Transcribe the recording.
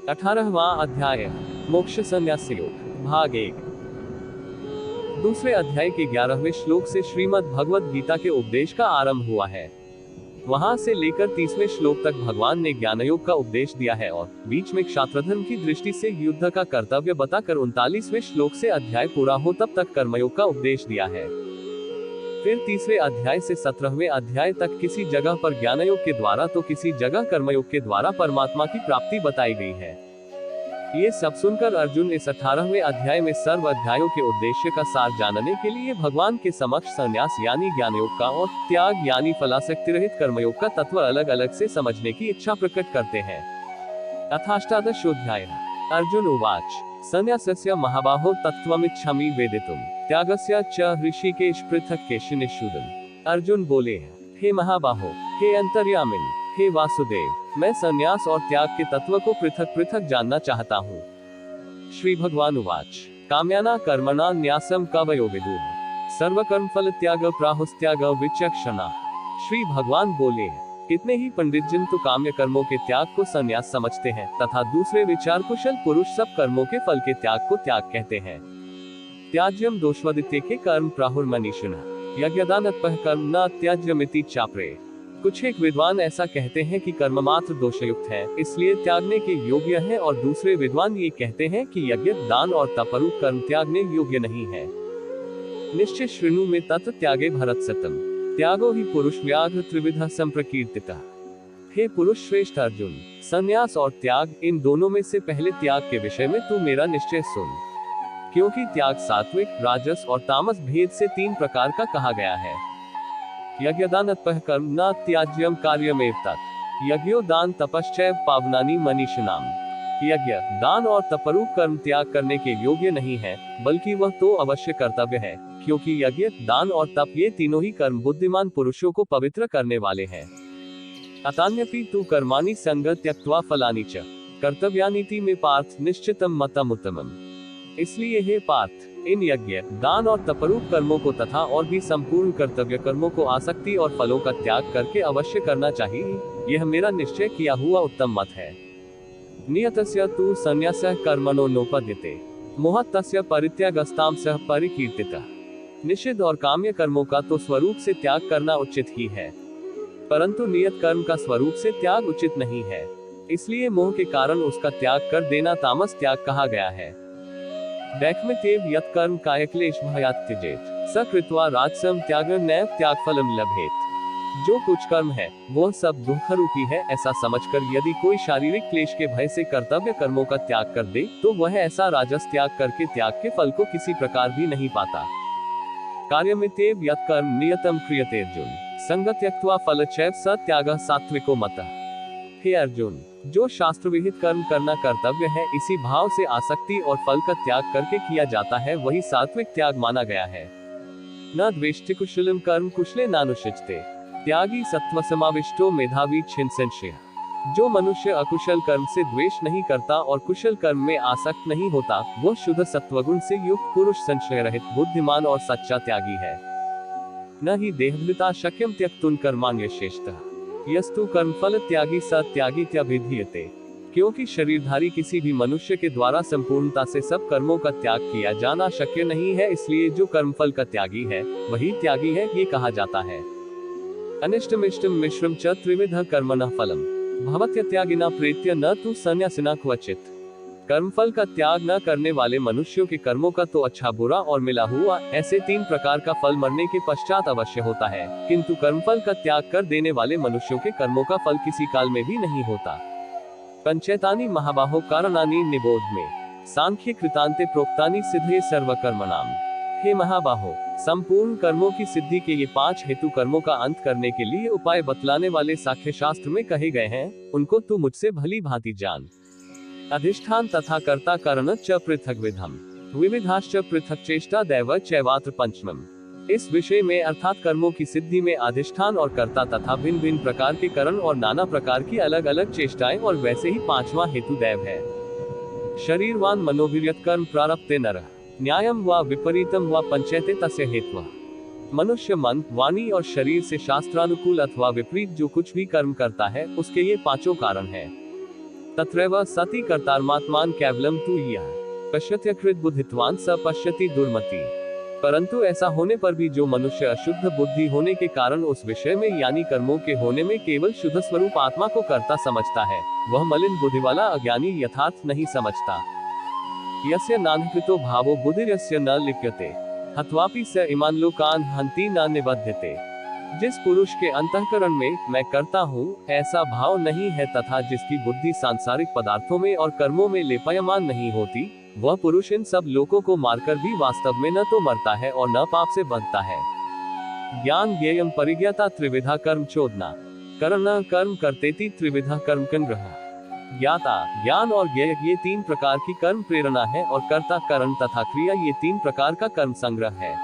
18वां अध्याय मोक्ष संन्यास योग भाग 1। दूसरे अध्याय के 11वें श्लोक से श्रीमद् भगवद गीता के उपदेश का आरंभ हुआ है। वहां से लेकर 30वें श्लोक तक भगवान ने ज्ञानयोग का उपदेश दिया है और बीच में क्षात्रधर्म की दृष्टि से युद्ध का कर्तव्य बताकर 39वें श्लोक से अध्याय पूरा हो तब तक कर्मयोग का उपदेश दिया है। फिर तीसरे अध्याय से 17वें अध्याय तक किसी जगह पर ज्ञानयोग के द्वारा तो किसी जगह कर्मयोग के द्वारा परमात्मा की प्राप्ति बताई गई है। ये सब सुनकर अर्जुन इस 18वें अध्याय में सर्व अध्यायों के उद्देश्य का सार जानने के लिए भगवान के समक्ष संन्यास यानी ज्ञानयोग का और त्याग यानी फलासक्ति रहित कर्मयोग का तत्व अलग अलग से समझने की इच्छा प्रकट करते हैं। अथाष्टादशोऽध्यायः अर्जुन उवाच संन्यासस्य महाबाहो तत्त्वमिच्छामि वेदितुम् त्यागस्य च ऋषिकेश पृथक् केशिनिषूदन। अर्जुन बोले, हे महाबाहो, हे अंतर्यामिन, हे वासुदेव, मैं संन्यास और त्याग के तत्व को पृथक पृथक जानना चाहता हूँ। श्री भगवान उवाच काम्याना कर्मणा न्यासम कवयो विदुः सर्वकर्म फल त्याग प्राहुस्त्याग विचक्षणा। श्री भगवान बोले, कितने ही पंडित जन तो काम्य कर्मों के त्याग को संन्यास समझते हैं तथा दूसरे विचार कुशल पुरुष सब कर्मों के फल के त्याग को त्याग कहते हैं। त्याज्यम दोषवदित्य के कर्म प्राहुर्मनीषिणः यज्ञदानतपः कर्म न त्याज्यमिति चापरे। कुछ एक विद्वान ऐसा कहते हैं कि कर्म मात्र दोषयुक्त है, इसलिए त्यागने के योग्य है, और दूसरे विद्वान ये कहते हैं कि यज्ञ दान और तपरूप कर्म त्यागने योग्य नहीं है। निश्चय श्रृणु में तत्र त्यागे भरत सतम त्यागो ही पुरुष व्याघ्र त्रिविध संप्रकीर्तितः। हे पुरुष श्रेष्ठ अर्जुन, संन्यास और त्याग इन दोनों में से पहले त्याग के विषय में तू मेरा निश्चय सुन, क्योंकि त्याग सात्विक, राजस और तामस भेद से 3 प्रकार का कहा गया है। यज्ञदानतपः कर्म न त्याज्यम कार्यमेव तत् यज्ञो दान तपश्चैव पावनानि मनीषिणाम। यज्ञ दान और तपरूप कर्म त्याग करने के योग्य नहीं है, बल्कि वह तो अवश्य कर्तव्य है, क्योंकि यज्ञ दान और तप ये तीनों ही कर्म बुद्धिमान पुरुषों को पवित्र करने वाले हैं। अतान्यपि तु कर्माणि संग त्यक्त्वा फलानि च कर्तव्यानीति में पार्थ निश्चितम मतम उत्तमम। इसलिए हे पार्थ, इन यज्ञ दान और तपरूप कर्मों को तथा और भी संपूर्ण कर्तव्य कर्मों को आसक्ति और फलों का त्याग करके अवश्य करना चाहिए। यह मेरा निश्चय किया हुआ उत्तम मत है। नियतस्य तु संन्यासः कर्मणो नोपद्यते मोहतस्य परित्यागस्ताम सह परिकीर्तितः। निषिद्ध और काम्य कर्मों का तो स्वरूप से त्याग करना उचित ही है, परंतु नियत कर्म का स्वरूप से त्याग उचित नहीं है, इसलिए मोह के कारण उसका त्याग कर देना तामस त्याग कहा गया है। दैक्ष्मितेव यत् कर्म कायक्लेश भयात् त्यजेत स कृत्वा राजसम त्याग नैव त्यागफलम लभेत। जो कुछ कर्म है वह सब दुख रूपी है, ऐसा समझकर यदि कोई शारीरिक क्लेश के भय से कर्तव्य कर्मों का त्याग कर दे तो वह ऐसा राजस त्याग करके त्याग के फल को किसी प्रकार भी नहीं पाता। कार्यमितेव यत् कर्म नियतम क्रियते अर्जुन संग त्यक्त्वा फल चैव स त्यागः सात्विको मतः। हे अर्जुन, जो शास्त्र विहित कर्म करना कर्तव्य है, इसी भाव से आसक्ति और फल का त्याग करके किया जाता है, वही सात्विक त्याग माना गया है। न द्वेष्टि कुशलम कर्म कुशले नानुशिचते त्यागी सत्व समाविष्टो मेधावी छिन्संशय। जो मनुष्य अकुशल कर्म से द्वेष नहीं करता और कुशल कर्म में आसक्त नहीं होता, वह शुद्ध सत्वगुण से युक्त पुरुष, संशय रहित, बुद्धिमान और सच्चा त्यागी है। न ही देहभृता शक्यम त्यक्तुन कर्माण्यशेषतः यस्तु कर्मफल त्यागी स त्यागीत्यभिधीयते। क्योंकि शरीरधारी किसी भी मनुष्य के द्वारा संपूर्णता से सब कर्मों का त्याग किया जाना शक्य नहीं है, इसलिए जो कर्मफल का त्यागी है वही त्यागी है, ये कहा जाता है। अनिष्टमिष्टम मिश्रम च त्रिविध कर्मणः फलम भवत्यत्यागिना प्रेत्य न तु संन्यासिना क्वचित। कर्मफल का त्याग न करने वाले मनुष्यों के कर्मों का तो अच्छा बुरा और मिला हुआ ऐसे 3 प्रकार का फल मरने के पश्चात अवश्य होता है, किंतु कर्मफल का त्याग कर देने वाले मनुष्यों के कर्मों का फल किसी काल में भी नहीं होता। पंचैतानि महाबाहो कारणानि निबोध में सांख्य कृतांते प्रोक्तानि सिद्धे सर्वकर्मणाम। हे महाबाहो, संपूर्ण कर्मों की सिद्धि के ये 5 हेतु कर्मों का अंत करने के लिए उपाय बतलाने वाले सांख्य शास्त्र में कहे गए हैं, उनको तू मुझसे भली भांति जान। अधिष्ठान तथा कर्ता कारण च पृथक विधम विविधाश्च पृथक चेष्टा दैव चैवात्र पंचमम। इस विषय में अर्थात कर्मों की सिद्धि में अधिष्ठान और कर्ता तथा भिन्न भिन्न प्रकार के करण और नाना प्रकार की अलग अलग चेष्टाएं, और वैसे ही 5वां हेतु दैव है। शरीरवान मनोभिर्यत कर्म प्रारब्धे नरः न्यायम व विपरीतम व पंचैते तस्य हेतुः। मनुष्य मन, वाणी और शरीर से शास्त्रानुकूल अथवा विपरीत जो कुछ भी कर्म करता है उसके ये 5 कारण हैं। तत्रैव सति कर्तारमात्मान केवलम तु यः पश्यत्य कृत बुद्धित्वान स पश्यति दुर्मति। परंतु ऐसा होने पर भी जो मनुष्य अशुद्ध बुद्धि होने के कारण उस विषय में यानी कर्मों के होने में केवल शुद्ध स्वरूप आत्मा को कर्ता समझता है, वह मलिन बुद्धि वाला अज्ञानी यथार्थ नहीं समझता। यस्य नान्कृतो भावो बुद्धिर्यस्य न लिप्यते हत्वापि स इमान लोकान हन्ति न निबध्यते। जिस पुरुष के अंतःकरण में मैं करता हूँ ऐसा भाव नहीं है तथा जिसकी बुद्धि सांसारिक पदार्थों में और कर्मों में लेपायमान नहीं होती, वह पुरुष इन सब लोगों को मारकर भी वास्तव में न तो मरता है और न पाप से बंधता है। ज्ञान ज्ञेयम परिज्ञाता त्रिविधा कर्म चोदना कर्ण कर्म करतेति त्रिविधा कर्म कंग्रह। ज्ञाता ज्ञान और ज्ञेय ये तीन प्रकार की कर्म प्रेरणा है और कर्ता करण तथा क्रिया ये तीन प्रकार का कर्म संग्रह है।